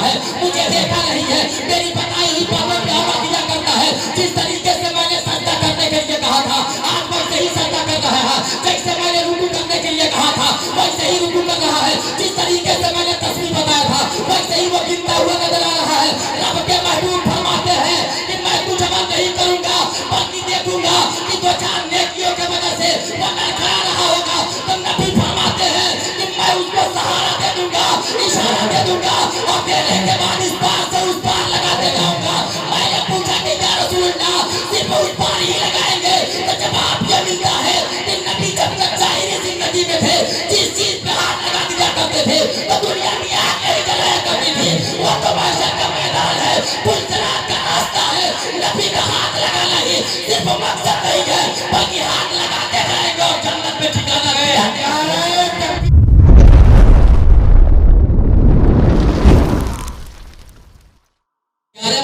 है, मुझे देखा नहीं है, मेरी बताई हुई बातों पे अमल किया करता है। जिस तरीके से मैंने सजदा करने के लिए कहा था, आज वैसे ही सजदा कर रहा है। जैसे मैंने रुकू करने के लिए कहा था, वैसे ही रुकू कर रहा है। जिस तरीके से मैंने तस्बीह बताया था, वैसे ही वो गिनता हुआ नजर आ रहा है। रब के महबूब फरमाते हैं कि मैं कुछ अमल नहीं करूंगा, बल्कि देखूंगा कि दो चार नेकियों के वजह से वो लड़खड़ा रहा होगा, तो नबी फरमाते हैं कि मैं उसको सहारा दे दूंगा, इशारा दे दूंगा, और देने के बाद इस पार से उस पार लगाते जाऊंगा। मैंने पूछा कि या रसूलल्लाह, सिर्फ उस पार ही लगाएंगे? तो जवाब ये मिलता है कि नबी जब तक जाहिरी जिंदगी में थे, जिस चीज पे हाथ लगा दिया करते थे, तो दुनिया की आग नहीं जलाया करती थी। वो तो महशर का मैदान है, पुलसिरात का रास्ता है। नबी का हाथ लगाना ही सिर्फ मकसद नहीं है, बल्कि हाथ लगाते रहेंगे और जन्नत में ठिकाना है।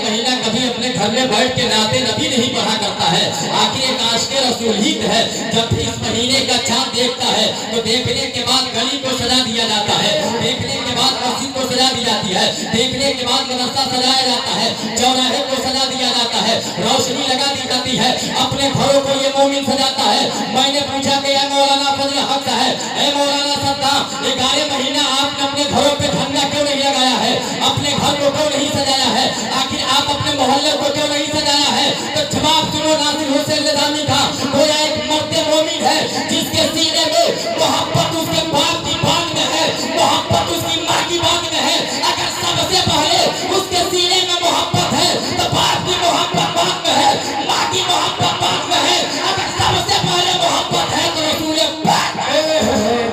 महीना कभी अपने घर में बैठ के नाते नबी नहीं पढ़ा करता है। आखिर एक आशिक़े रसूल ही है। जब भी इस महीने का चाँद देखता है, तो देखने के बाद गली को सजा दिया जाता है, देखने के बाद मस्जिद को सजा दी जाती है, देखने के बाद मदरसा सजाया जाता है, चौराहे को सजा दिया जाता है, रोशनी लगा दी जाती है। अपने घरों को ये मोमिन सजाता है। मैंने पूछा कि मौलाना फजल हक है, मौलाना सद्दाम, 11 महीना आपने अपने घरों पे झंडा क्यों नहीं लगाया है? अपने घर को क्यों नहीं सजाया है? आखिर आप अपने मोहल्ले को क्यों नहीं सजाया है? तो जवाब सुनो नासिर हुसैन निज़ामी का। गोया एक मर्द मोमिन है जिसके सीने में मोहब्बत उसके बाप की बाग में है, मोहब्बत उसकी माँ की बाग में है। अगर सबसे पहले उसके सीने में मोहब्बत है, तो बाप की मोहब्बत बाग में है, माँ की मोहब्बत बाग में है। अगर सबसे पहले मोहब्बत है, तो रसूल पाक।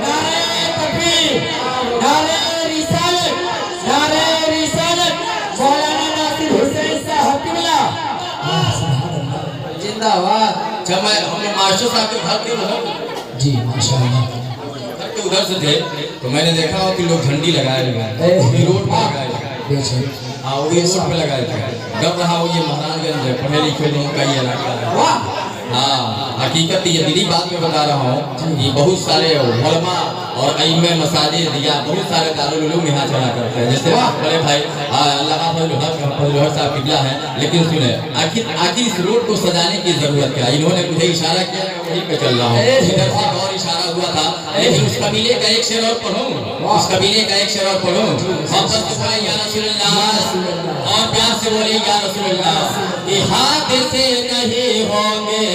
नारे तकबीर, नारे रिसालत, नारे रिसालत, मौलाना नासिर हुसैन साहब किबला जिंदाबाद। जब मैं हमें मास्टर साहब के घर के मतलब जी माशाअल्लाह घर के उधर से थे, तो मैंने देखा हो कि लोग झंडी लगाए हुए हैं, रोड पे लगाए थे। हाँ, वो रोड पे लगाए थे। जब रहा वो ये महाराजगंज है, पढ़े लिखे लोगों का ये इलाका है। हाँ, हकीकत ये दिली बात में बता रहा हूँ कि बहुत सारे उलमा और अइम्मे मसाजिद या बहुत सारे दारुल उलूम यहाँ चला करते हैं। जैसे बड़े भाई अल्लामा फजल हक साहब किबला है। लेकिन सुने, आखिर इस रोड को सजाने की जरूरत क्या? इन्होंने मुझे इशारा किया, वहीं पे चल रहा हूँ। इधर से एक और इशारा हुआ था, लेकिन उस कबीले का एक शेर और पढ़ूं, उस कबीले का एक शेर और पढ़ूं। मोहब्बत से बोले या रसूलल्लाह, और प्यार से बोले या रसूलल्लाह। कि हादिसे नहीं होंगे,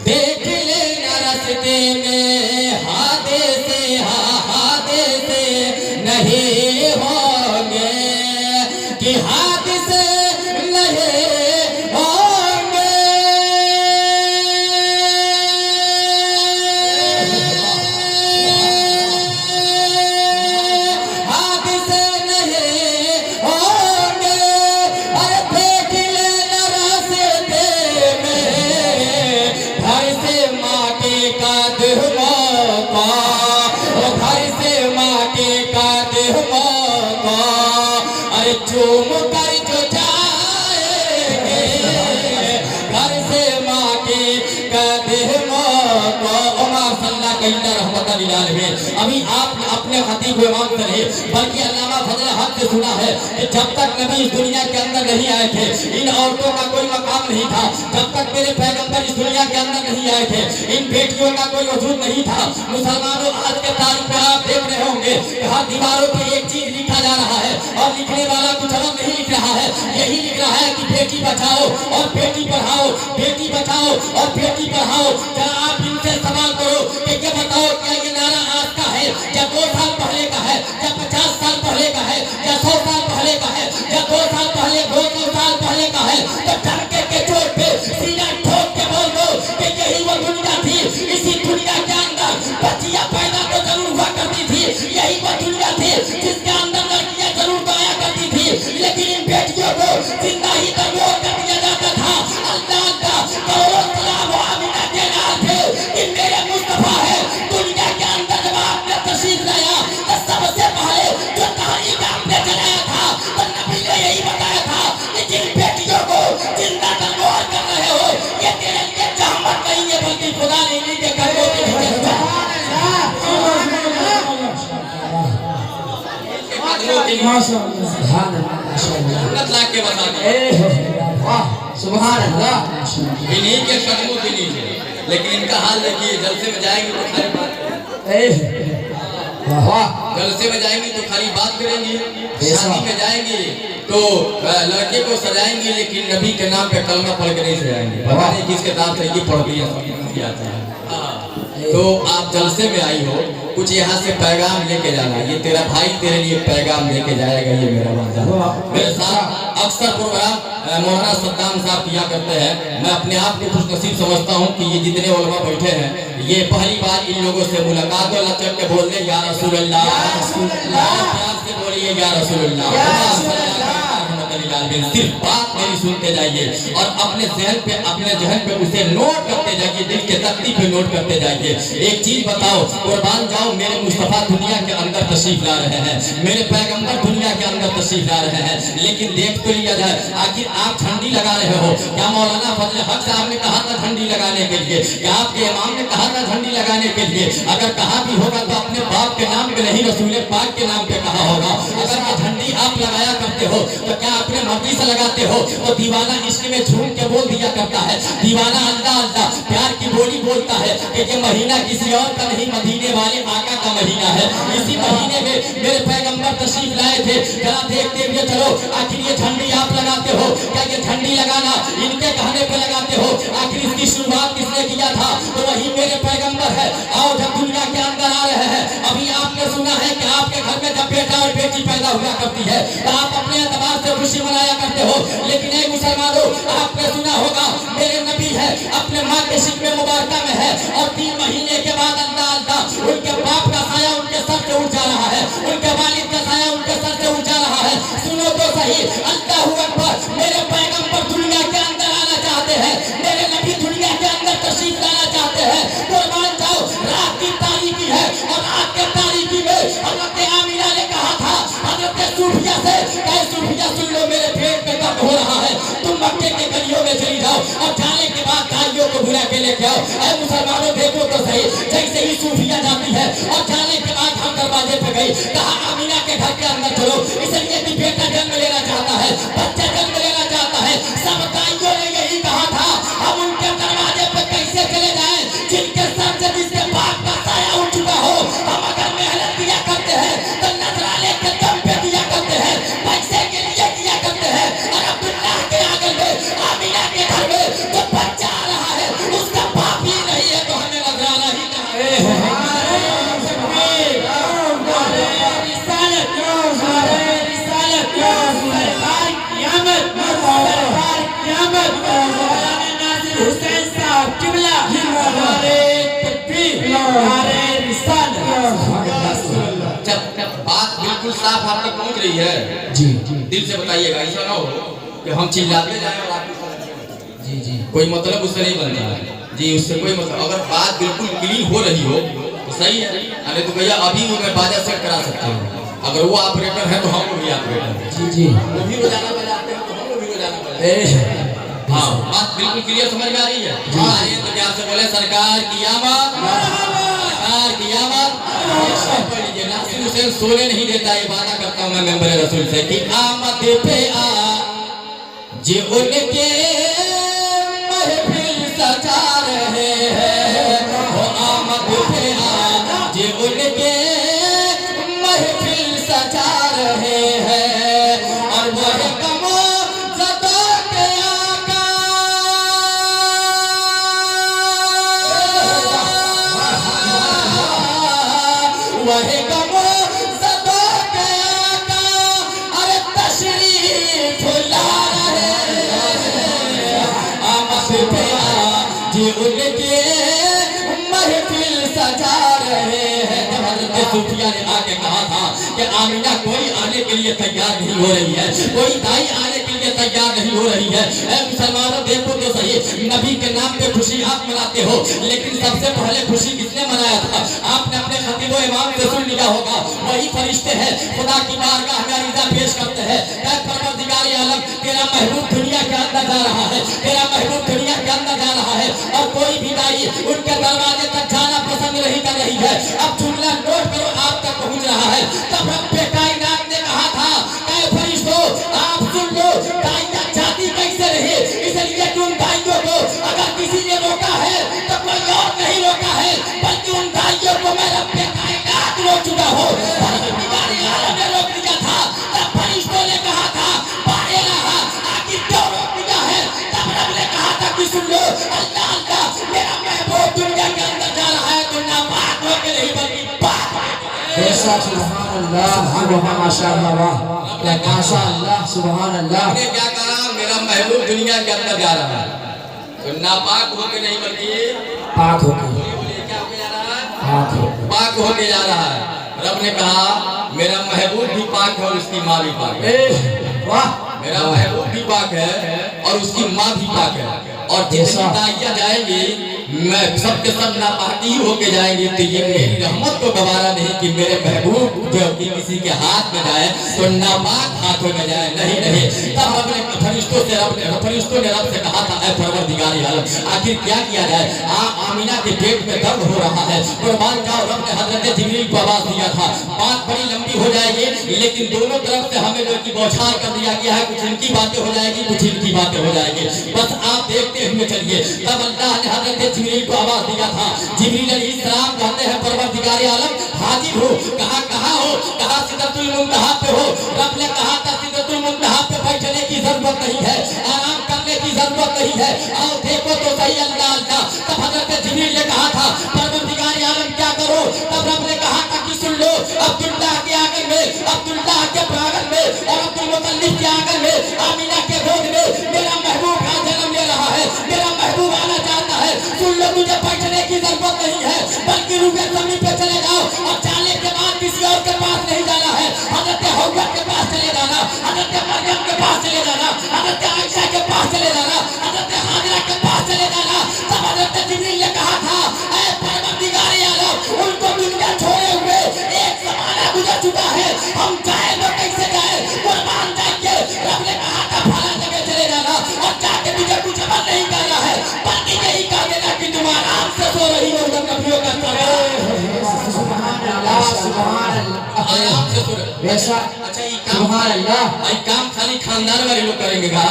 देख लेना रास्ते में, हादिसे नहीं होंगे, कि हादिसे नहीं होंगे। हादिसे नहीं होंगे, अरे देख लेना रास्ते में, घर से माँ के कदमों को, घर से माँ के कदमों को, अरे चूम कर जो जाएंगे, घर से माँ के कदमों को। माशाअल्लाह कईना रहमत लिल आलमीन। अभी आप अपने खतीब इमाम से नहीं, बल्कि अल्लामा फजल हक से सुना है कि जब तक नबी इस दुनिया के अंदर नहीं आए थे, इन औरतों का कोई मकाम नहीं था। जब तक मेरे पैगंबर इस दुनिया के अंदर नहीं आए थे, इन बेटियों का कोई वजूद नहीं था। मुसलमानों, आज के तारीख पे आप देख रहे होंगे कि हर दीवारों पे एक चीज लिखा जा रहा है, और लिखने वाला कुछ और नहीं लिख रहा है। यही लिख रहा है कि बेटी बचाओ और बेटी पढ़ाओ, बेटी बचाओ और बेटी पढ़ाओ। क्या आप इनसे सवाल करो कि ये बताओ, क्या ये नारा आज का है, या 2 साल पहले का है, या 50 साल पहले का है, या 100 साल पहले का है, या 2 साल पहले 2 साल पहले का है? तो डरके के चोट पे सीना ठोक के बोल दो कि यही वो दुनिया थी। इसी दुनिया के अंदर बच्चियां पैदा तो जरूर हुआ करती थी, यही वो दुनिया थी जिसके अंदर लड़कियां जरूर गाया करती थी, लेकिन इन बेटियों को जिंदा ही दरगोर कर दिया जाता था। अल्लाह का करोड़ों सलाम आमिना के नाम पे कि मेरे मुस्तफा है। दुनिया के अंदर जब के लिए उन्नत लाख के बता दिए। सुभान अल्लाह। इन्हीं के कदमों के नीचे, लेकिन इनका हाल देखिए, जलसे में जाएंगे तो खाली बात, जलसे में जाएंगी तो खाली बात करेंगी, शादी में जाएंगी तो लड़के को सजाएंगी, लेकिन नबी के नाम पे कलमा पढ़ के नहीं सजाएंगे। पता नहीं किसके नाम से ये पढ़ लिया आता है। तो आप जलसे में आई हो, कुछ यहाँ से पैगाम लेके जाना। ये तेरा भाई तेरे लिए पैगाम लेके जाएगा, ये मेरा वादा। मेरे साथ अक्सर प्रोग्राम मौलाना सद्दाम साहब किया करते हैं। मैं अपने आप को खुशनसीब समझता हूँ कि ये जितने उलमा बैठे हैं, ये पहली बार इन लोगों से मुलाकात हो। अल्लाह चल के बोल दे या रसूल अल्लाह, प्यार से बोलिए या रसूल अल्लाह। सिर्फ बात मेरी सुनते जाइए और अपने जहन पे उसे नोट करते जाइए, दिल के तख्ती पे नोट करते जाइए। एक चीज बताओ, कुर्बान जाओ, मेरे मुस्तफा दुनिया के अंदर तशरीफ ला रहे हैं, मेरे पैगंबर दुनिया के अंदर तशरीफ ला रहे हैं, लेकिन देख तो लिया जाए, आखिर आप झंडी लगा रहे हो क्या? मौलाना फजल हक साहब ने कहा था झंडी लगाने के लिए, क्या आपके इमाम ने कहा था झंडी लगाने के लिए? अगर कहा भी होगा तो अपने बाप के नाम पे नहीं, रसूल पाक के नाम पे कहा होगा। अगर ये झंडी आप लगाया करते हो तो क्या अपने मर्जी से लगाते हो? तो दीवाना इश्क में झूम के बोल दिया करता है, दीवाना अल्लाह अल्लाह प्यार की बोली बोलता है कि ये महीना किसी और का नहीं, मदीने वाले आका का महीना है। इसी महीने में मेरे पैगंबर तशरीफ लाए थे। जरा देखते हुए चलो, आखिर ये झंडी आप लगाते हो क्या? ये झंडी लगाना इनके कहने पे लगाते हो? आखिर इसकी शुरुआत किसने किया था? तो वही मेरे पैगंबर है। आओ, जब दुनिया के अंदर आ रहे हैं, अभी आपने सुना है कि आपके घर में जब बेटा और बेटी पैदा हुआ करती है तो आप अपने एतबार से खुशी मनाया करते हो, लेकिन एक मुसलमानों, आपने सुना होगा मेरे नबी है, अपने माँ के शिकवे मुबारका में है, और 3 महीने के बाद अल्लाह अल्लाह उनके बाप का साया उनके सर से उठ जा रहा है, उनके वालिद का साया उनके सर से उठ जा रहा है। सुनो तो सही, अल्लाहू अकबर। मेरे पैगंबर दुनिया के अंदर आना चाहते हैं, मेरे नबी दुनिया के अंदर तशरीफ लाना चाहते हैं। कुर्बान जाओ, रात की तारीकी है और रात के तारीकी में हजरत आमिना ने कहा था हजरत सूफिया से, सूफिया सुन लो, मेरे पेट में दर्द हो रहा है, तुम मक्के के गलियों में चली जाओ और जाने के बाद गाड़ियों को बुला के लेके आओ। ऐ मुसलमानों, देखो तो सही, जैसे ही सूफिया जाती है और जाने के बाद हम दरवाजे पे गई, कहा आमिना के घर के अंदर चलो, इसलिए कि बेटा जन्म लेना चाहता है, बच्चा जन्म लेना चाहता है। सब दाइयों ने यही कहा था, हम उनके दरवाजे पे कैसे चले जाएं जिनके सर से जिसके बाप का साया उठ चुका हो? हम अगर मेहनत किया करते हैं तो नजराने के दम पे किया करते हैं, पैसे के लिए किया करते हैं। और अब्दुल्लाह के आंगन में, आमिना के घर में जो बच्चा आ रहा है उसका बाप ही नहीं है, तो हमें नजराना ही कहाँ? बात बिल्कुल साफ आप तक पहुंच रही है जी। दिल से बताइएगा, ऐसा ना हो कि हम चिल्लाते जाएं और आप जी जी कोई मतलब उससे नहीं बनता है जी, उससे कोई मतलब। अगर बात बिल्कुल क्लीन हो रही हो तो सही है, अरे तो भैया अभी भी मैं बाजा सेट करा सकता हूँ। अगर वो ऑपरेटर है तो हम भी ऑपरेटर जी जी, वो भी रोजाना बजाते हैं तो हम भी रोजाना बजाते हैं। हाँ, बात बिल्कुल क्लियर समझ में आ रही है। आइए तो क्या से बोले, सरकार की आमद, सरकार की आमद। नासिर हुसैन सोने नहीं देता, ये वादा करता हूँ मैं मेंबर रसूल से कि आमद पे आ जे उनके महफिल सजा रहे हैं, वो आमद पे आ जे उनके महफिल सजा रहे हैं। और वो है कमो ज़दा के आका, वह कमो ज़दा के आका, अरे तशरीफ ला रहे हैं। आमद पे आ जे उनके महफिल सजा रहे हैं। जब हज़रत सूफिया ने आके कहा था कि आमिना कोई आने के लिए तैयार नहीं हो रही है, कोई दाई आने के लिए तैयार नहीं हो रही है। ऐ मुसलमानों, देखो तो सही, नबी के नाम पे खुशी आप मनाते हो, लेकिन सबसे पहले खुशी किसने मनाया था? आपने अपने खतीब व इमाम से सुन लिया होगा, वही फरिश्ते हैं खुदा की बारगाह में अरीज़ा पेश करते हैं, ऐ परवरदिगार आलम, तेरा महबूब दुनिया के अंदर जा रहा है, तेरा महबूब दुनिया के अंदर जा रहा है, और कोई भी दाई उनके दरवाजे तक जाना पसंद नहीं कर रही है। अब जुमला नोट करो, आप तक पहुंच रहा है। तब रब्बे कायनात ने कहा था बेशक सुभान अल्लाह माशाअल्लाह माशाअल्लाह सुभान अल्लाह। आपने क्या कहा, मेरा महबूब दुनिया के अंदर जा रहा है तो नापाक होके नहीं बल्कि पाक होके, क्या होके जा रहा है, पाक होके जा रहा है। रब ने कहा मेरा महबूब भी पाक है और उसकी माँ भी पाक है। वाह, मेरा महबूब भी पाक है और उसकी माँ भी पाक है। और जितनी दाइयाँ जाएंगी मैं सबके सब नापाकी ही होके जाएंगे। तो ये मेरी रहमत को गवारा नहीं कि मेरे महबूब जो कि किसी के हाथ में जाए तो नापाक हाथों में जाए। नहीं नहीं, तब रब ने फरिश्तों ने रब से कहा था, ऐ परवरदिगार आलम आखिर क्या किया जाए, आमीना के पेट में दर्द हो रहा है, कुर्बान जाओ। रब ने हजरत जिब्रील को आवाज दिया था, बात बड़ी लंबी हो जाएगी लेकिन दोनों तरफ से हमें जो की बौछार कर दिया गया है। कुछ इनकी बातें हो जाएगी, कुछ इनकी बातें हो जाएगी, बस आप देखते हुए चलिए। तब अल्लाह ने हजरत जिब्रील को आवाज दिया था। जिब्रील अलैहिस्सलाम कहते हैं परवरदिगार आलम हाजिर हो। कहाँ हो, कहा सिदरतुल मुंतहा पे हो। रब ने कहा था सिदरतुल मुंतहा पे बैठने की जरूरत नहीं है, आराम करने की जरूरत नहीं है, आओ देखो तो सही अल्लाह अल्लाह। तब हजरत जिब्रील ने कहा था परवरदिगार आलम क्या करो। तब रब ने कहा था कि सुन लो, अब्दुल्लाह के आंगन में, अब्दुल्लाह के प्रांगण में और अब्दुल मुतल्लिब के आंगन में, आमीना के गोद में मेरा महबूब का जन्म ले रहा है, मेरा महबूब आना चाहता है। सुन लो, मुझे बैठने की जरूरत नहीं है बल्कि रुके जमीन पे चले जाओ और जाने के बाद किसी और के पास नहीं जाना है। हजरत हव्वा के पास चले जाना, हजरत मरियम के पास चले जाना, हजरत आयशा के पास चले जाना, हजरत हाजरा के पास चले जाना। तब हजरत जिब्रील ने कहा था, ऐ परवरदिगार आलम उनको दुनिया छोड़े हुए एक जमाना गुजर चुका है, हम जाए तो कैसे जाए, कुर्बान जाएंगे। रब ने कहा था फला जगह चले जाना और जाके तुझे कुछ अमल नहीं करना है बल्कि यही कह देना कि तुम आराम से सो रही हो। नबियों का आराम से सो रहे। अच्छा ये काम खाली खानदान वाले लोग करेंगे का,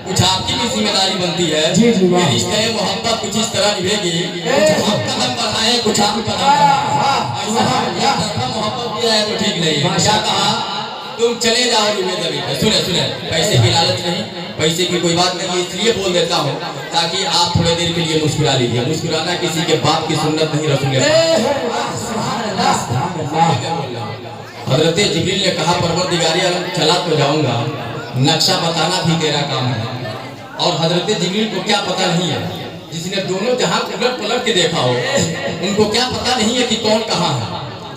कुछ आपकी भी जिम्मेदारी बनती है। ये रिश्ते मोहब्बत कुछ इस तरह निभेगी, कुछ हम कदम बढ़ाए कुछ आप कदम बढ़ाए, मोहब्बत किया है तो ठीक नहीं है। क्या कहा, तुम चले जाओ जिम्मेदारी पे। सुने पैसे की लालच नहीं, पैसे की कोई बात नहीं, इसलिए बोल देता हूँ ताकि आप थोड़े देर के लिए मुस्कुरा लीजिए। मुस्कुराना किसी के बाप की सुन्नत नहीं, रसूल हजरत जिब्रील ने कहा परवरदिगार आलम चला तो जाऊंगा, नक्शा बताना भी तेरा काम है। और हजरत जिब्रील को क्या पता नहीं है, जिसने दोनों जहां उलट पलट के देखा हो उनको क्या पता नहीं है कि कौन कहाँ है,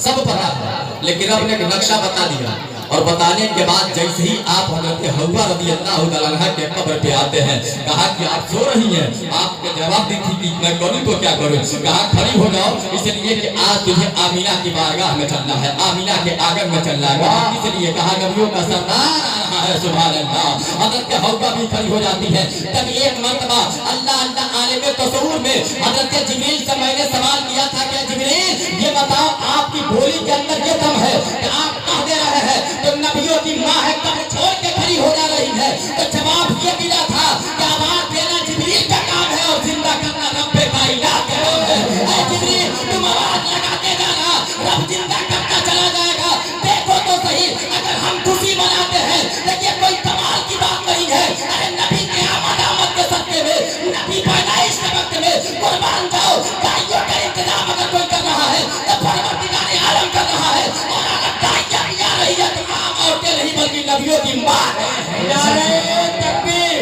सब पता है। लेकिन रब ने नक्शा बता दिया और बताने के बाद जैसे ही आप हजरत हव्वा रज़ियल्लाहु तआला अन्हा के कब्र पे आते हैं, कहा कि आप सो रही हैं, आपके जवाब दी थी कि मैं करूं तो क्या करूं, कहा खड़ी हो जाओ इसलिए कि आज तुझे आमीना की बारगाह में चलना है, आमीना के आंगन में चलना है। इसलिए कहा नबियों का सरदार आ रहा है, सुभान अल्लाह। हजरत हव्वा भी खड़ी हो जाती है। तब एक मर्तबा अल्लाह अल्लाह आलिम तसव्वुर में हजरत जिब्रील से मैंने सवाल किया था कि जिब्रील ये बताओ आपकी बोली के अंदर ये दम है कि आप कह दे रहे हैं तो नबियों की माँ है कब्र छोड़ के खड़ी हो जा रही है। तो जवाब ये मिला था कि आवाज देना जिब्रील का काम है और जिंदा करना रब्बे कायनात का काम है। ऐ जिब्रील तुम आवाज लगाते जाना, रब जिंदा करता चला जाएगा। देखो तो सही, अगर हम खुशी मनाते हैं तो ये कोई कमाल की बात नहीं है। अरे नबी के आमद के सदके में, नबी पैदाइश के वक्त में कुर्बान जाओ, गायों का इंतजाम अगर कोई कर रहा है तो परवरदिगार आलम कर रहा है। और अगर गायियां भी आ रही है तो आम औरतें नहीं बल्कि नबियों की माँ है। नारे तकबीर,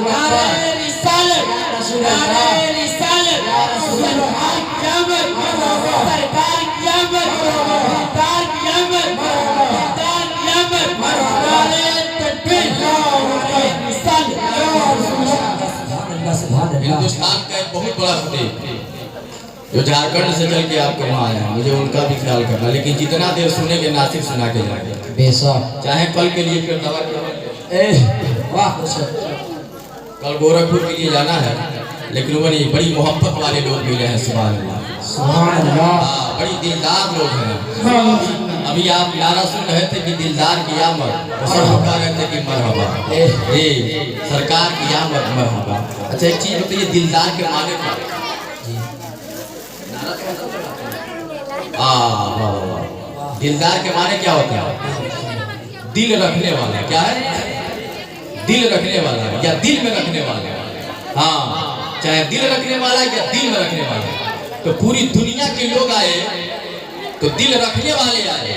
नारे रिसालत, नारे रिसालत, सरकार क़यामत, सरकार क़यामत, सरकार क़यामत, सरकार क़यामत, नारे तकबीर, नारे रिसालत। हिंदुस्तान का एक बहुत बड़ा फतेह जो झारखंड से चल के आपके वहाँ आया, मुझे उनका भी ख्याल करना, लेकिन जितना देर सुनेंगे नासिर सुना के जाएंगे बेशक, चाहे कल के लिए फिर दवा वाह। कल गोरखपुर के लिए जाना है, लेकिन वो नहीं, बड़ी मोहब्बत वाले लोग मिले हैं, सुभान अल्लाह, बड़ी दिलदार लोग हैं। अभी आप नारा सुन रहे थे कि दिलदार की आमद, सब लोग कह रहे थे कि मरहबा, सरकार की आमद मरहबा। अच्छा एक चीज बताइए, दिलदार के माने क्या? दिलदार के माने क्या होता है? दिल रखने वाला। क्या है? दिल रखने वाला या दिल में रखने वाला। हाँ, चाहे दिल रखने वाला या दिल में रखने वाला। तो पूरी दुनिया के लोग आए तो दिल रखने वाले आए,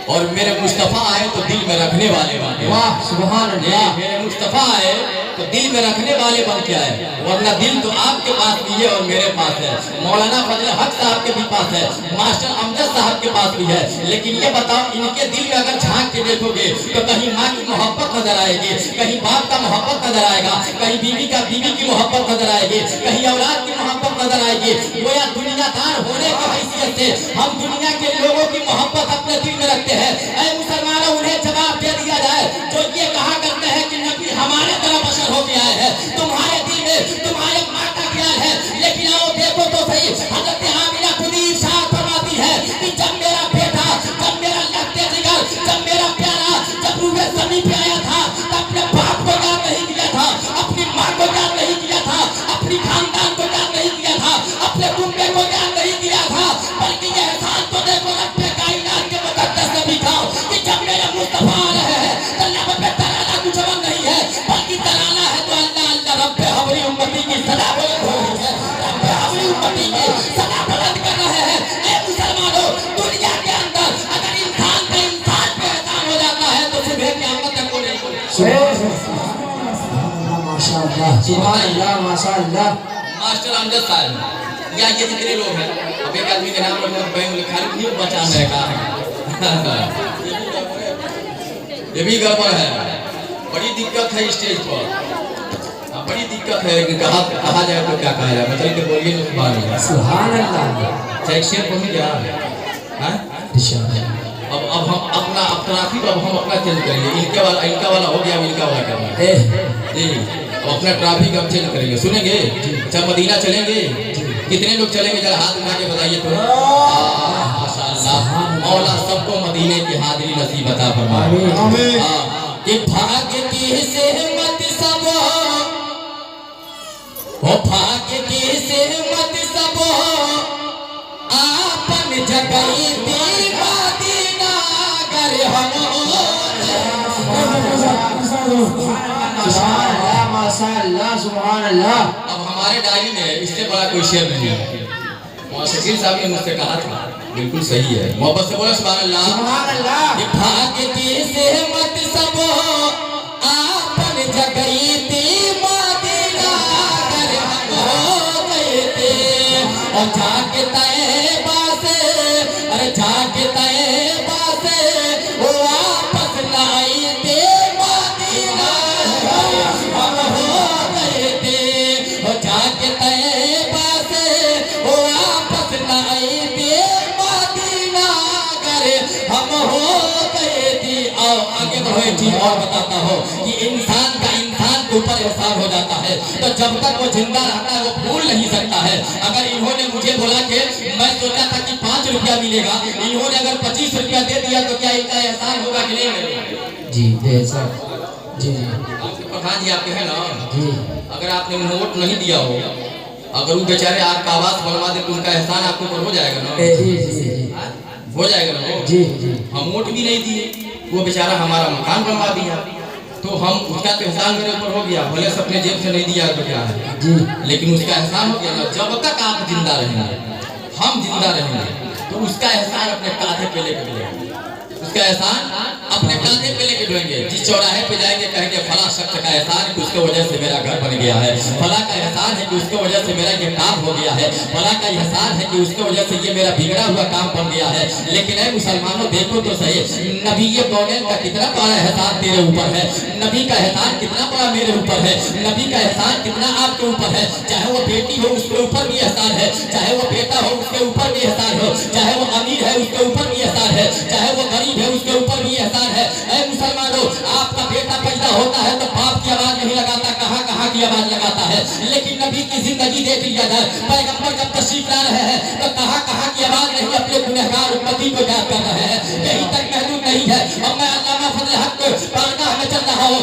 और मेरे मुस्तफा आए तो दिल में रखने वाले बने। वाह सुभान अल्लाह। मेरे मुस्तफा आए तो दिल में रखने वाले बन के आए, वरना दिल तो आपके पास भी है और मेरे पास है, मौलाना फजल हक साहब के भी पास है, मास्टर अमजद साहब के पास भी है। लेकिन ये बताओ, इनके दिल में अगर झांक के देखोगे तो कहीं माँ की मोहब्बत नजर आएगी, कहीं बाप का मोहब्बत नजर आएगा, कहीं बीवी की मोहब्बत नजर आएगी, कहीं औलाद की मोहब्बत नजर आएगी। गोया दुनियादार होने की हैसियत से हम दुनिया के लोगों की मोहब्बत अपने दिल में रखते हैं। ऐ मुसलमानों, उन्हें जवाब दे दिया जाए जो ये कहा करते हैं कि नबी हमारे तरह बशर हो गया है, तुम्हारे दिल में तुम्हारे माँ का ख्याल है। लेकिन आओ देखो तो सही, हजरत आमिना खुद ही इरशाद फरमाती है कि जब मेरा बेटा, जब मेरा लगते जिगर, जब मेरा प्यारा, जब रूहे ज़मीं पे आया था, तब अपने बाप को याद नहीं किया था, अपनी माँ को याद नहीं किया था, अपनी खानदान को याद नहीं किया था, अपने कुंबे को याद नहीं किया था, बल्कि यह एहसान तो देखो रब्बे कायनात के मुकद्दस नबी का कि जब मेरे मुस्तफा आ रहे हैं तो लब पे तराना कुछ और नहीं है, बल्कि तराना है तो अल्लाह अल्लाह रब्बे हमारी उम्मती की सदा बुलंद हो रही है, रब्बे हमारी उम्मती की सदा बुलंद कर रहे हैं। ऐ मुसलमानों, दुनिया के अंदर अगर इंसान का इंसान पे एहसान हो जाता है तो सुबह क़यामत तक को नहीं माशाअल्लाह सुभान अल्लाह माशाअल्लाह। मास्टर अमजद साहब या ये जितने लोग हैं, अब एक आदमी के नाम पर बैंक खाली नहीं बचाना है कहा ये भी गड़बड़ है, बड़ी दिक्कत है स्टेज पर, बड़ी दिक्कत है कि कहा जाए तो क्या कहा जाए, मतलब के बोलिए तो सुभान सुभान अल्लाह। चेक शेयर बोलिए क्या है। अब हम अपना ट्रैफिक अब हम अपना चेंज करेंगे, इनका वाला हो गया, इनका वाला करना है जी। अब अपना ट्रैफिक हम चेंज करेंगे, सुनेंगे। अच्छा मदीना चलेंगे, कितने लोग चलेंगे जरा हाथ उठा के बताइए तो। माशाअल्लाह, मौला सबको मदीने की हाजिरी नसीब अता फरमाए। कि भाग्य की सहमत सब हो, भाग्य की सहमत सब आपन जगई दी मदीना कर हम। सुभान अल्लाह माशाअल्लाह सुभान अल्लाह। अब हमारे डायरी में इससे बड़ा कोई शेर नहीं है। शकील साहब ने मुझसे कहा था, बिल्कुल सही है, मोहब्बत से बोला सुभान अल्लाह सुभान अल्लाह। कि भाग्य की सहमत सब आपन जगई थी मदीना कर हम हो गए थे। और जाके तैयबा से, अरे जाके तैयबा से वो वापस लाई थे मदीना हम हो गए थे। और जाके तैयबा से वो वापस लाई थे मदीना कर हम हो गए थे। आओ आगे बढ़ो, एक चीज और बताता हूँ कि इंसान का इंसान के ऊपर एहसान हो जाता है तो जब तक वो जिंदा रहता है वो भूल नहीं सकता है। अगर इन्होंने मुझे बोला कि मैं सोचा था कि 5 रुपया मिलेगा, इन्होंने अगर 25 रुपया दे दिया तो क्या इनका एहसान होगा कि नहीं? जी बेशक जी प्रधान जी आपके हैं ना जी। अगर आपने नोट नहीं दिया हो, अगर वो बेचारे आपका आवास बनवा दे तो उनका एहसान आपके ऊपर हो जाएगा ना? जी जी हो जाएगा ना? जी जी। हम वोट भी नहीं दिए, वो बेचारा हमारा मकान बनवा दिया तो हम उसका तो एहसान मेरे ऊपर हो गया, भले से अपने जेब से नहीं दिया तो क्या है जी, लेकिन उसका एहसान हो गया ना। जब तक आप जिंदा रहेंगे, हम जिंदा रहेंगे तो उसका एहसान अपने कांधे पे लेकर ढोएंगे, उसका एहसान अपने कांधे पे लेके ढोएंगे। जिस चौराहे पे जाएंगे कहेंगे फला शख्स का एहसान है कि उसके वजह से मेरा घर बन गया है, फला का एहसान है कि उसके वजह से मेरा ये काम हो गया है, फला का एहसान है कि उसके वजह से ये मेरा बिगड़ा हुआ काम बन गया है। लेकिन ऐ मुसलमानों देखो तो सही, नबी ये कौनैन का कितना बड़ा एहसान तेरे ऊपर है, नबी का एहसान कितना बड़ा मेरे ऊपर है, नबी का एहसान कितना आपके ऊपर है। चाहे वो बेटी हो उसके ऊपर भी एहसान है, चाहे वो बेटा हो उसके ऊपर भी एहसान हो, चाहे वो अमीर है उसके ऊपर भी एहसान है, चाहे वो गरीब है उसके ऊपर भी एहसान है। ऐ मुसलमानों, आपका बेटा पैदा होता है तो बाप की आवाज नहीं लगाता, कहाँ कहाँ की आवाज लगाता है। लेकिन नबी की जिंदगी देख लिया जाए, पैगंबर जब तशरीफ ला रहे हैं तो कहाँ कहाँ की आवाज नहीं अपने गुनहगार उम्मती को याद कर रहे हैं, यहीं तक महदूद नहीं है। और मैं अल्लामा फजल हक बारगाह में चल रहा हूँ,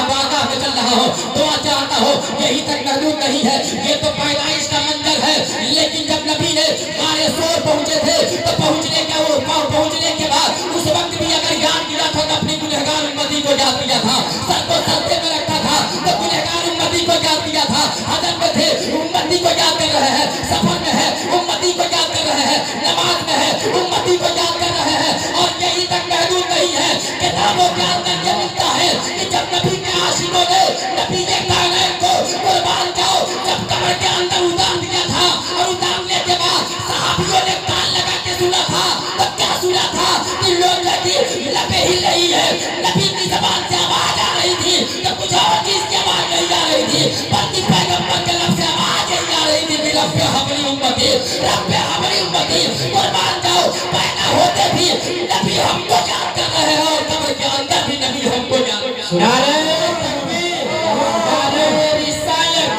बारगाह में चल रहा हूँ, दुआ चाहता हूँ, यहीं तक महदूद नहीं है। ये तो पैदाइश का मंजर है, लेकिन जब नबी ने गारे सोर पहुंचे थे तो पहुंचने के बाद उस वक्त भी अगर याद किया था तो अपनी गुनहगार उम्मती को याद किया था, सर को सरते में रखा था तो गुनहगार उम्मती को याद किया था। हजर में थे उम्मती को याद कर रहे हैं, सफर में है उम्मती को याद कर रहे हैं, नमाज में है मिलता है कि जब नबी के आशिकों ने नबी के कायनात को कुर्बान जाओ जब कब्र के अंदर उतार दिया था और उतारने के बाद सहाबियों ने कान लगा के सुना था, तो क्या सुना था कि लोग लबे हिल रही है, नबी की ज़बान से आवाज आ रही थी, तो कुछ और चीज की आवाज नहीं आ रही थी, बल्कि पैगंबर के लब से आवाज ही आ रही थी, रब्बे हबली उम्मती, रब्बे हबली उम्मती, कुर्बान जाओ। पैदा होते भी नबी हमको याद कर रहे हैं और कब्र के अंदर भी नबी हमको याद कर रहे हैं। नारे तकबीर, नारे रिसालत,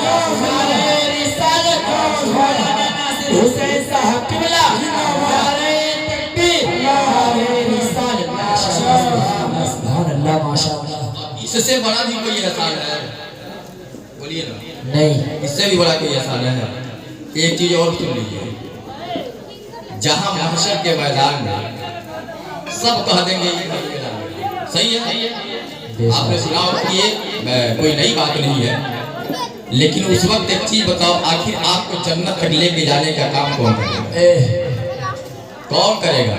नारे रिसालत, मौलाना नासिर हुसैन साहब किबला, नारे तकबीर, नारे रिसालत। सुभान अल्लाह, माशाअल्लाह। इससे बड़ा भी कोई एहसान है? बोलिए ना। नहीं, इससे भी बड़ा कोई एहसान है? एक चीज और सुन लीजिए, जहां महशर के मैदान में सब कह देंगे ये नबी का नाम है। सही है? आपने सुना हो कि ये कोई नई बात नहीं है, लेकिन उस वक्त एक चीज बताओ, आखिर आपको जन्नत तक लेके जाने का काम कौन करेगा? कौन करेगा?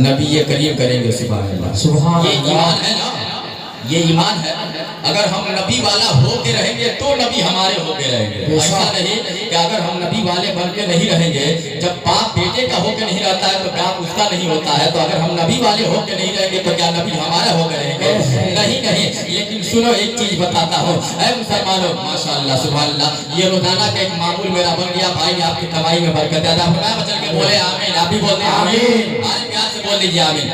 नबी करीम करेंगे। सुभान अल्लाह, सुभान ये ईमान है ना, ये ईमान है। अगर हम नबी वाला होके रहेंगे तो नबी हमारे होके रहेंगे। ऐसा नहीं कि अगर हम नबी वाले बन के नहीं रहेंगे, जब बाप बेटे का होके नहीं रहता है तो बाप उसका नहीं होता है, तो अगर हम नबी वाले होके नहीं रहेंगे तो क्या नबी हमारे होके रहेंगे? नहीं नहीं। लेकिन सुनो, एक चीज बताता हूँ, ऐ मुसलमानों, माशाअल्लाह सुभान अल्लाह, ये रोजाना का एक मामूल मेरा बन गया। भाई आपकी कमाई में बरकत ज्यादा होना, बचल के बोले आमीन। आप भी बोलते हैं आमीन, प्यार से बोल लीजिए आमीन।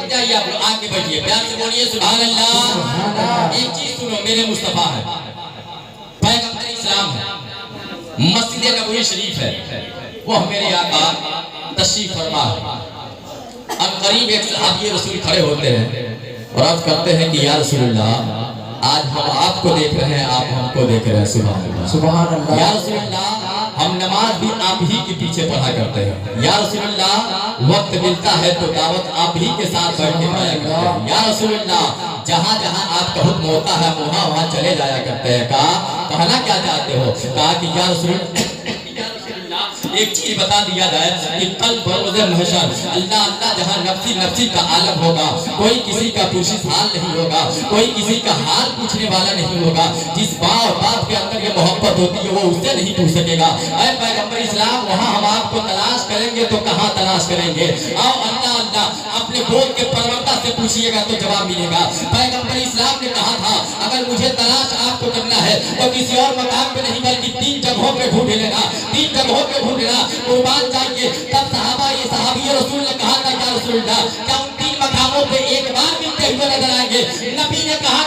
जाइए आप लोग आके बैठिए, प्यार से बोलिए सुभान अल्लाह। एक चीज सुनो, मेरे मुस्तफा है, पैगंबर इस्लाम है, मस्जिद नबवी शरीफ है, वो मेरे आका तशरीफ फरमा है। अनकरीब एक सहाबी रसूल खड़े होते हैं और अर्ज करते हैं कि या रसूलल्लाह, आज हम आपको देख रहे हैं, आप हमको देख रहे हैं। सुभान अल्लाह, सुभान अल्लाह। या रसूलल्लाह, हम नमाज भी आप ही के पीछे पढ़ा करते हैं। या रसूलल्लाह, वक्त मिलता है तो दावत आप ही के साथ बैठ के खाया करते हैं। या रसूलल्लाह, जहाँ जहाँ आपका हुक्म होता है वहाँ वहाँ चले जाया करते हैं। कहना क्या चाहते हो? कहा कि या रसूलल्लाह, एक चीज बता दिया जाए कि कल बरोज़ महशर अल्लाह अल्लाह जहाँ नफ्सी नफ्सी का आलम होगा, कोई किसी का पुरशिश हाल नहीं होगा, कोई किसी का हाल पूछने वाला नहीं होगा। जिस बाप के अंदर ये मोहब्बत होती है वो उससे नहीं पूछ सकेगा। ऐ पैगंबर इस्लाम, वहाँ हम आपको तलाश करेंगे तो कहाँ तलाश करेंगे? आओ अल्लाह अल्लाह अपने बोल के परवरता से पूछिएगा तो जवाब मिलेगा। पैगंबर इस्लाम ने कहा था, अगर मुझे तलाश आपको करना है तो किसी और मकाम पे नहीं बल्कि 3 जगहों पे ढूंढ लेना, 3 जगहों पे ढूंढ लेना, कुर्बान जाइए। तब सहाबी रसूल ने कहा था, क्या रसूलल्लाह, क्या उन 3 मकामों पे एक बार मिलते हुए नजर आएंगे? नबी ने कहा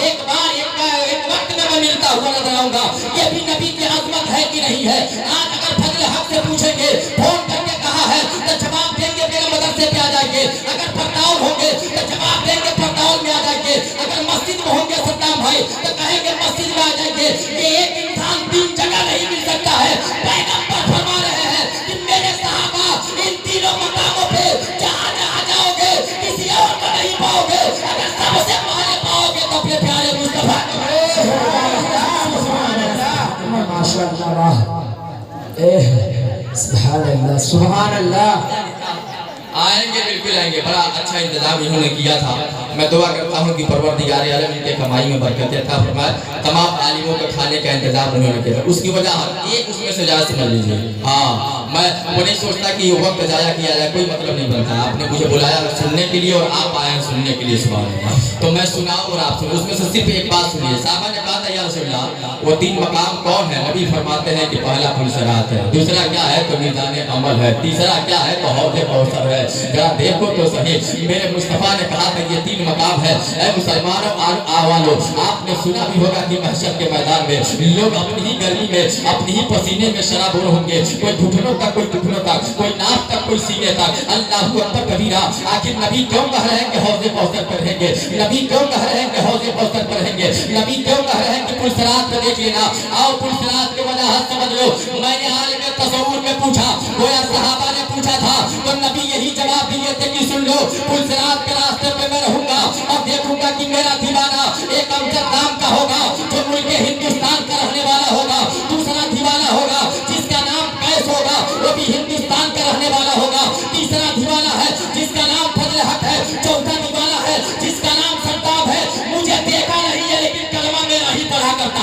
एक बार एक वक्त में मैं मिलता हुआ नजर आऊंगा। ये भी नबी की अजमत है कि नहीं है? आज अगर फजल हक से पूछेंगे, फोन करके कहा है तो जवाब देंगे मेरे मदरसे पे आ जाएंगे। अगर परताउल होंगे तो जवाब देंगे परताउल में आ जाएंगे। अगर मस्जिद में होंगे सद्दाम भाई तो कहेंगे मस्जिद में आ जाएंगे। ये एक इंसान 3 जगह नहीं मिल सकता है। पैगंबर फरमा रहे हैं कि मेरे सहाबा इन तीनों मकामों पे जहाँ जहाँ जाओगे किसी और को नहीं पाओगे। अगर सबसे पहले पाओगे तो अपने प्यारे मुस्तफा को। माशाअल्लाह, सुभान अल्लाह, सुभान अल्लाह। आएंगे, बिल्कुल आएंगे। बड़ा अच्छा इंतजाम इन्होंने किया था। मैं दुआ करता हूँ कि परवरदिगार आलम इनके कमाई में बरकत अता फरमाए। तमाम आलिमों को खाने का इंतजाम उन्होंने किया। उसकी वजह एक उसमें से ज़्यादा समझ लीजिए। हाँ, मैं वो नहीं सोचता कि वक्त ज़ाया किया जाए, कोई मतलब नहीं बनता। आपने मुझे बुलाया सुनने के लिए और आप आए हैं सुनने के लिए, सुभान अल्लाह। तो मैं सुनाऊँ और आप सुनो। उसमें से सिर्फ एक बात सुनिए। साहबा ने कहा था, या रसूलल्लाह, वो 3 मकाम कौन है? नबी फरमाते हैं कि पहला पुलसरात है, दूसरा क्या है तो मीज़ान अमल है, तीसरा क्या है तो हौज़ कौसर है। जरा देखो तो सही, मेरे मुस्तफा ने कहा था ये 3 मकाम है। ऐ मुसलमानों आवालो, आपने सुना भी होगा कि महशर के मैदान में लोग अपनी ही गर्मी में, अपनी ही पसीने में शराबोर होंगे। कोई घुटनों तक, कोई टुकड़ों तक, कोई नाक तक, कोई सीने तक। अल्लाहू अकबर कबीरा। आखिर नबी क्यों कह रहे हैं कि हौज़ कौसर पर रहेंगे? नबी क्यों कह रहे हैं कि हौज़ कौसर पर रहेंगे? नबी क्यों कह रहे हैं कि पुलसरात पे देख लेना? आओ पुलसरात के वजह समझ लो। मैंने आलिम तसव्वुर में पूछा, गोया सहाबा ने पूछा था, तो नबी यही जवाब दिए थे कि सुन लो, पुलसरात के रास्ते पे मैं रहूंगा और देखूंगा कि मेरा दीवाना एक अमजद नाम का होगा जो मुल्क हिंदुस्तान का रहने वाला होगा। दूसरा दीवाना होगा जिसका नाम कैस होगा, वो भी हिंदुस्तान का रहने वाला होगा। तीसरा दीवाना है जिसका नाम फजल हक है। चौथा दीवाना है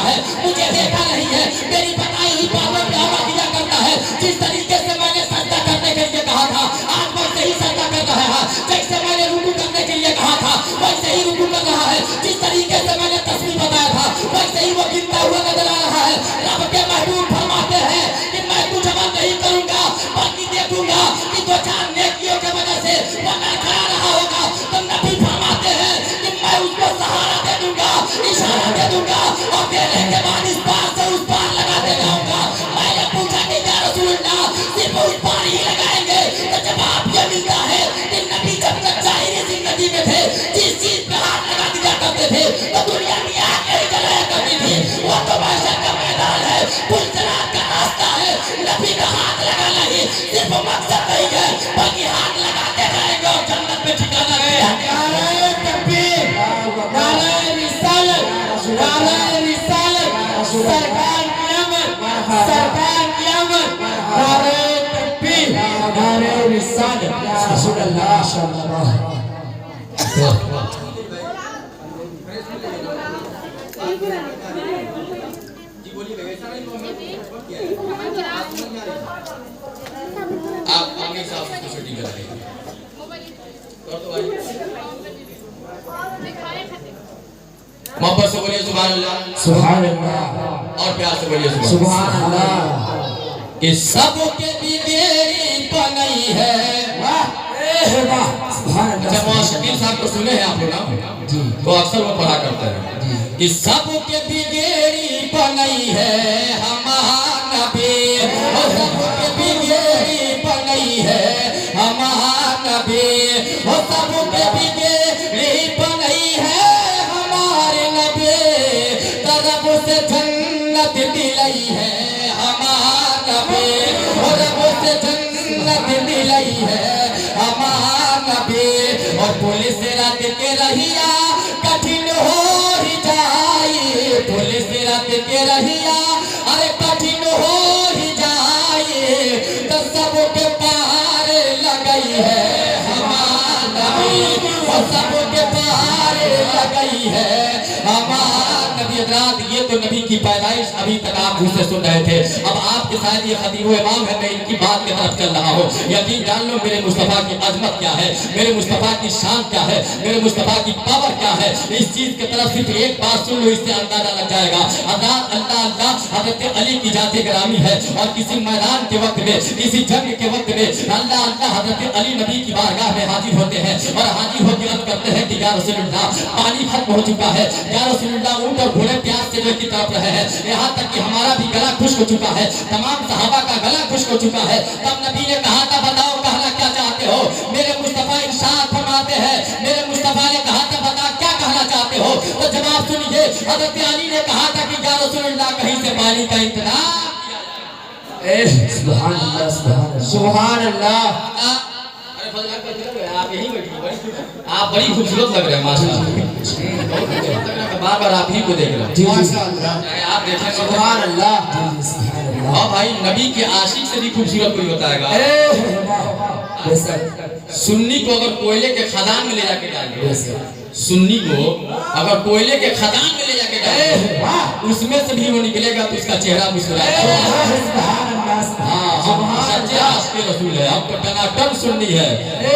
है, मुझे देखा नहीं है, मेरी बताई हुई बातों पे अमल किया करता है। जिस तरीके से मैंने सजदा करने के लिए कहा था आज वैसे ही सजदा कर रहा है, जैसे मैंने रुकू करने के लिए कहा था वैसे ही रुकू कर रहा है, जिस तरीके से मैंने तस्बीह बताया था वैसे ही वो गिनता हुआ नजर आ रहा है। रब के महबूब फरमाते हैं कि मैं कुछ अमल नहीं करूंगा बल्कि देखूंगा कि दो चार नेकियों की वजह से वो लड़खड़ा रहा होगा तो नबी फरमाते हैं कि मैं उसको सहारा दे दूंगा, इशारा दे दूंगा और देने के बाद इस पार से उस पार लगाते जाऊंगा। मैंने पूछा कि या रसूलल्लाह सिर्फ उस पार ही लगाएंगे? तो जवाब ये मिलता है कि नबी जब तक जाहिरी जिंदगी में थे जिस चीज पे हाथ लगा दिया करते थे तो दुनिया की आंखें ही जलाया करती थी। वो तो महशर का मैदान है, पुलसिरात का रास्ता है। नबी का हाथ लगाना ही सिर्फ मकसद नहीं है बल्कि हाथ लगाते जाएंगे और जन्नत में ठिकाना है। नारे तकबीर, नारे रिसालत, नारे रिसालत, सरकार क़यामत, सरकार क़यामत, नारे तकबीर, नारे रिसालत, रसूलुल्लाह सल्लल्लाहु आप आगे से आपको शूटिंग कराइए कर दो भाई। मोहब्बत से बोलिए सुभान अल्लाह, सुभान अल्लाह, और प्यार से बोलिए सुभान अल्लाह। कि सबके बिगेड़ी बनई है। वाह वाह, सुभान अच्छा अल्लाह। वहाँ शकील साहब को सुने हैं आप लोग ना, तो अक्सर वो पढ़ा करते हैं कि सबके बिगेड़ी बनई है हमारा नबी, और सबके बिगेड़ी बनई है हमारा नबी, और सबके बिगेड़ी बनई है हमारे नबी, तरफ से जन्नत दिलाई है हमारा नबी, और रब से जन्नत दिलाई है हमारा नबी। और पुलिस रात के रहिया कठिन हो ही जाए, पुलिस रात के रहिया अरे कठिन हो ही जाए, तो सबके पार लगई है हमारा नबी, और सबके पार लगई है हमारा नबी। रात ये तो नबी की पैदाइश अभी तक आप मुझसे सुन रहे थे, अब आपके साथ ये खतीब इमाम है, मैं इनकी बात की तरफ चल रहा हूँ। यकीन जान लो मेरे मुस्तफा की अजमत क्या है, मेरे मुस्तफा की शान क्या है, मेरे मुस्तफा की पावर क्या है। इस चीज की तरफ सिर्फ एक बात सुन लो, इससे अंदाजा लग जाएगा। अल्लाह अल्लाह अल्लाह हजरत अली की जाते ग्रामी है, और किसी मैदान के वक्त में किसी जंग के वक्त में अल्लाह अल्लाह हजरत अली नबी की बारगाह में हाजिर होते हैं और हाजिर होकर अर्ज करते हैं कि या रसूलुल्लाह पानी खत्म हो चुका है, या रसूलुल्लाह ऊंट और घोड़े प्यास से जो की तरफ रहे हैं, यहाँ तक कि हमारा भी गला खुश्क हो चुका है, तमाम सहाबा का गला खुश्क हो चुका है। तब नबी ने कहा था बताओ कहना क्या चाहते हो? मेरे मुस्तफा इरशाद फरमाते हैं, मेरे मुस्तफा ने कहा था बता क्या कहना चाहते हो? तो जवाब सुनिए, हजरत अली ने कहा था कि या रसूलुल्लाह कहीं से पानी का इंतजाम। सुभान अल्लाह, सुभान अल्लाह। आप यही बैठिए, आप बड़ी खूबसूरत लग रहे हैं माशाल्लाह, बार बार आप ही को देख रहे हैं। आप देखें सुभान अल्लाह। हाँ भाई, नबी के आशिक से भी खूबसूरत कोई होता है। सुन्नी को अगर कोयले के खदान में ले जाके डालिए, सुन्नी को अगर कोयले के खदान में ले जाके डालिए, उसमें से भी वो निकलेगा तो उसका चेहरा मुस्कुराएगा। हाँ, हम सच्चे आशिक रसूल है, हम तो टनाटन सुन्नी है।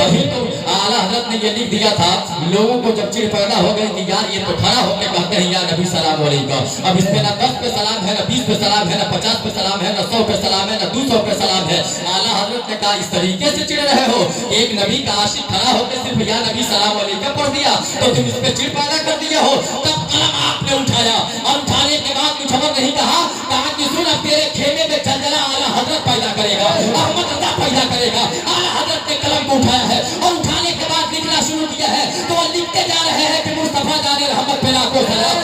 अभी तो आला हजरत ने ये लिख दिया था, लोगों को जब चिढ़ पैदा हो गई कि यार ये तो खड़ा होकर कहते हैं या नबी सलाम अलैका, अब इसमें ना 10 पे सलाम है, ना 20 पे सलाम है, ना 50 पे सलाम है, ना 100 पे सलाम है, ना 200 पे सलाम है। आला हजरत ने कहा इस तरीके से चिढ़ रहे हो, एक नबी का आशिक खड़ा होकर सिर्फ या नबी सलाम अलैका पढ़ दिया तो तुम इस पे चिढ़ पैदा कर दिए हो। तब कलम आपने उठाया और उठाने के बाद कुछ और नहीं कहा कि सुन अब तेरे खेमे में जलजला आला हजरत पैदा करेगा, अहमद रजा पैदा करेगा। आला हजरत ने कलम को उठाया है और उठाने के बाद लिखना शुरू किया है, तो वो लिखते जा रहे हैं कि मुस्तफा जाने रहमत पे लाखों सलाम,